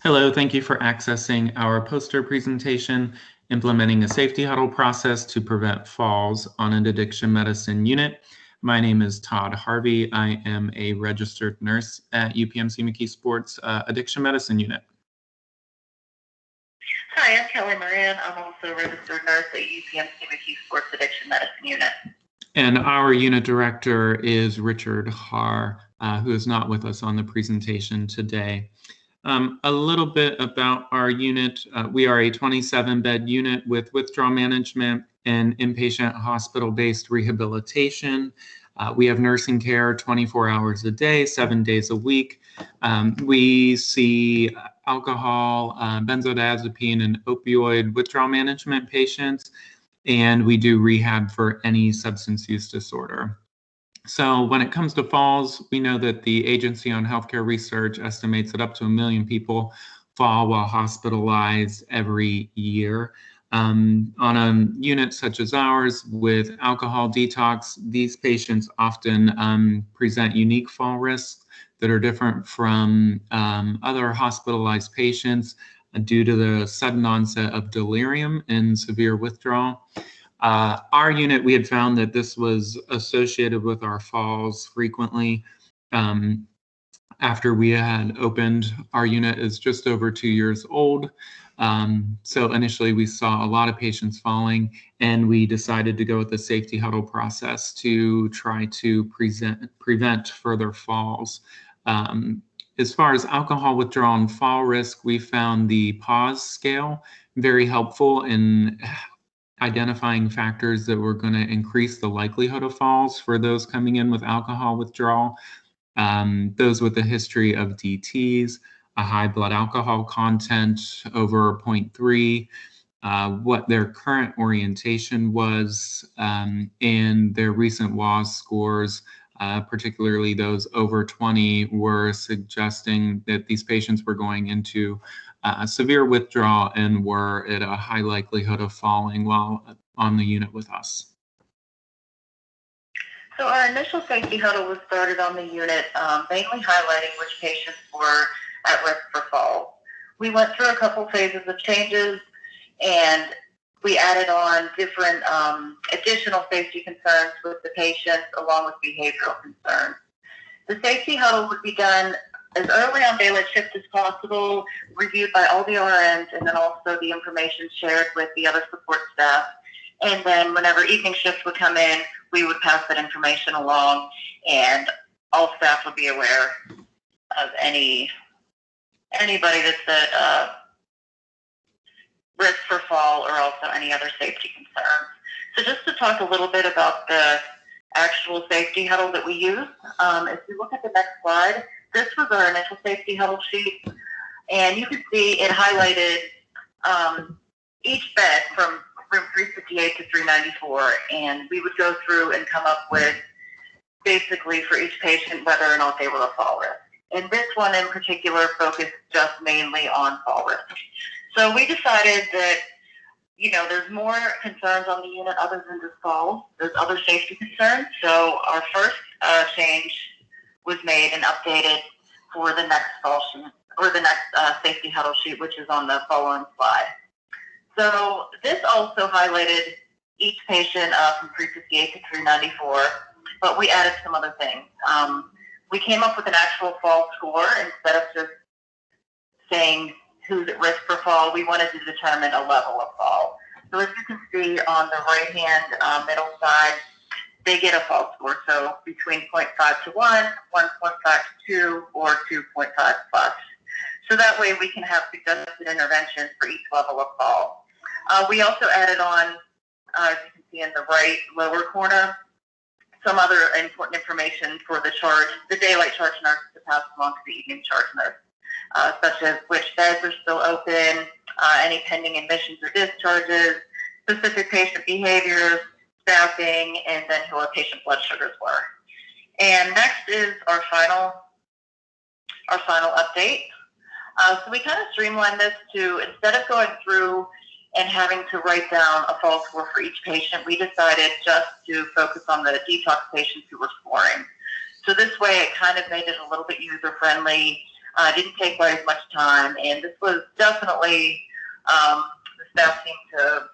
Hello, thank you for accessing our poster presentation, Implementing a Safety Huddle Process to Prevent Falls on an Addiction Medicine Unit. My name is Todd Harvey. I am a registered nurse at UPMC McKee Sports Addiction Medicine Unit. Hi, I'm Kelly Moran. I'm also a registered nurse at UPMC McKee Sports Addiction Medicine Unit. And our unit director is Richard Haar, who is not with us on the presentation today. A little bit about our unit. We are a 27-bed unit with withdrawal management and inpatient hospital-based rehabilitation. We have nursing care 24 hours a day, 7 days a week. We see alcohol, benzodiazepine, and opioid withdrawal management patients, and we do rehab for any substance use disorder. So when it comes to falls, we know that the Agency on Healthcare Research estimates that up to 1 million people fall while hospitalized every year. On a unit such as ours with alcohol detox, these patients often present unique fall risks that are different from other hospitalized patients due to the sudden onset of delirium and severe withdrawal. Our unit, we had found that this was associated with our falls frequently. After we had opened, our unit is just over 2 years old. So initially we saw a lot of patients falling, and we decided to go with the safety huddle process to try to prevent further falls. As far as alcohol withdrawal and fall risk, we found the PAUSE scale very helpful in identifying factors that were going to increase the likelihood of falls for those coming in with alcohol withdrawal, those with a history of DTs, a high blood alcohol content over 0.3, what their current orientation was, and their recent WAS scores, particularly those over 20, were suggesting that these patients were going into severe withdrawal and were at a high likelihood of falling while on the unit with us. So our initial safety huddle was started on the unit, mainly highlighting which patients were at risk for fall. We went through a couple phases of changes, and we added on different additional safety concerns with the patients along with behavioral concerns. The safety huddle would be done as early on daylight shift as possible, reviewed by all the RNs, and then also the information shared with the other support staff. And then whenever evening shift would come in, we would pass that information along, and all staff would be aware of anybody that's at risk for fall, or also any other safety concerns. So just to talk a little bit about the actual safety huddle that we use, if you look at the next slide, this was our initial safety huddle sheet, and you can see it highlighted each bed from room 358 to 394, and we would go through and come up with basically for each patient whether or not they were a fall risk. And this one in particular focused just mainly on fall risk. So we decided that, there's more concerns on the unit other than just falls. There's other safety concerns. So our first change was made and updated for the next fall sheet, or the next safety huddle sheet, which is on the following slide. So this also highlighted each patient from 358 to 394, but we added some other things. We came up with an actual fall score instead of just saying who's at risk for fall. We wanted to determine a level of fall. So as you can see on the right-hand middle side, they get a fall score, so between 0.5 to 1, 1.5 to 2, or 2.5 plus. So that way we can have suggested interventions for each level of fall. We also added on, as you can see in the right lower corner, some other important information for the daylight charge nurse to pass along to the evening charge nurse, such as which beds are still open, any pending admissions or discharges, specific patient behaviors, staffing, and then who our patient blood sugars were. And next is our final update. So we kind of streamlined this to, instead of going through and having to write down a fall score for each patient, we decided just to focus on the detox patients who were scoring. So this way it kind of made it a little bit user-friendly. Didn't take quite as much time, and this was definitely, the staff seemed to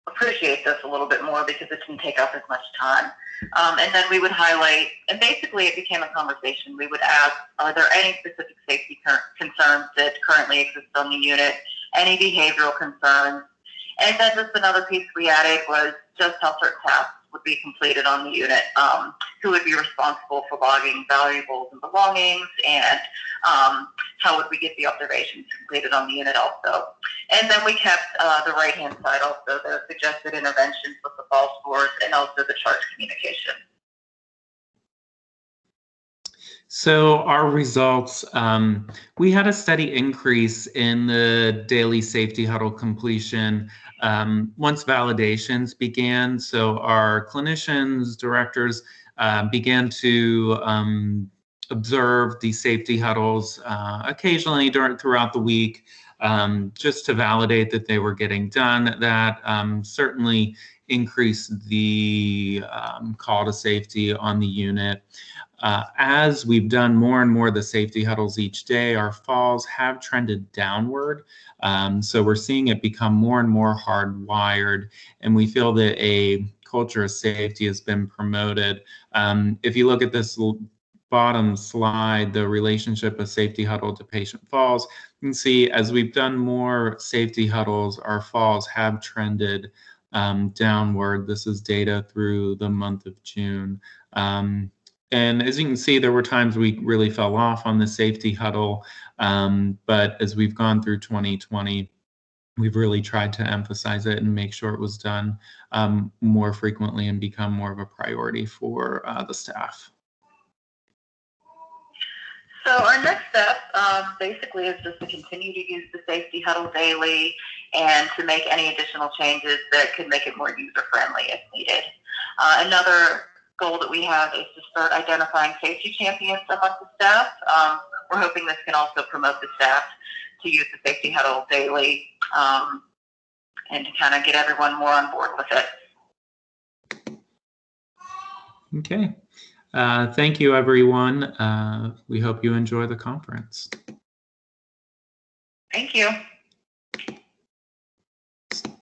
appreciate this a little bit more because it didn't take up as much time. And then we would highlight, and basically it became a conversation. We would ask, are there any specific safety concerns that currently exist on the unit, any behavioral concerns? And then just another piece we added was just how certain tasks would be completed on the unit, who would be responsible for logging valuables and belongings, and how would we get the observations completed on the unit also. And then we kept the right-hand side also, the suggested interventions with the fall scores and also the charge communication. So our results, we had a steady increase in the daily safety huddle completion once validations began. So our clinicians, directors began to observe the safety huddles occasionally throughout the week, just to validate that they were getting done. That certainly increased the call to safety on the unit. As we've done more and more of the safety huddles each day, our falls have trended downward. So we're seeing it become more and more hardwired, and we feel that a culture of safety has been promoted. If you look at this bottom slide, the relationship of safety huddle to patient falls, you can see as we've done more safety huddles, our falls have trended downward. This is data through the month of June. And as you can see, there were times we really fell off on the safety huddle, but as we've gone through 2020, we've really tried to emphasize it and make sure it was done more frequently and become more of a priority for the staff. So our next step basically is just to continue to use the safety huddle daily and to make any additional changes that could make it more user-friendly if needed. Another goal that we have is to start identifying safety champions among the staff. We're hoping this can also promote the staff to use the safety huddle daily and to kind of get everyone more on board with it. Okay. Thank you, everyone. We hope you enjoy the conference. Thank you.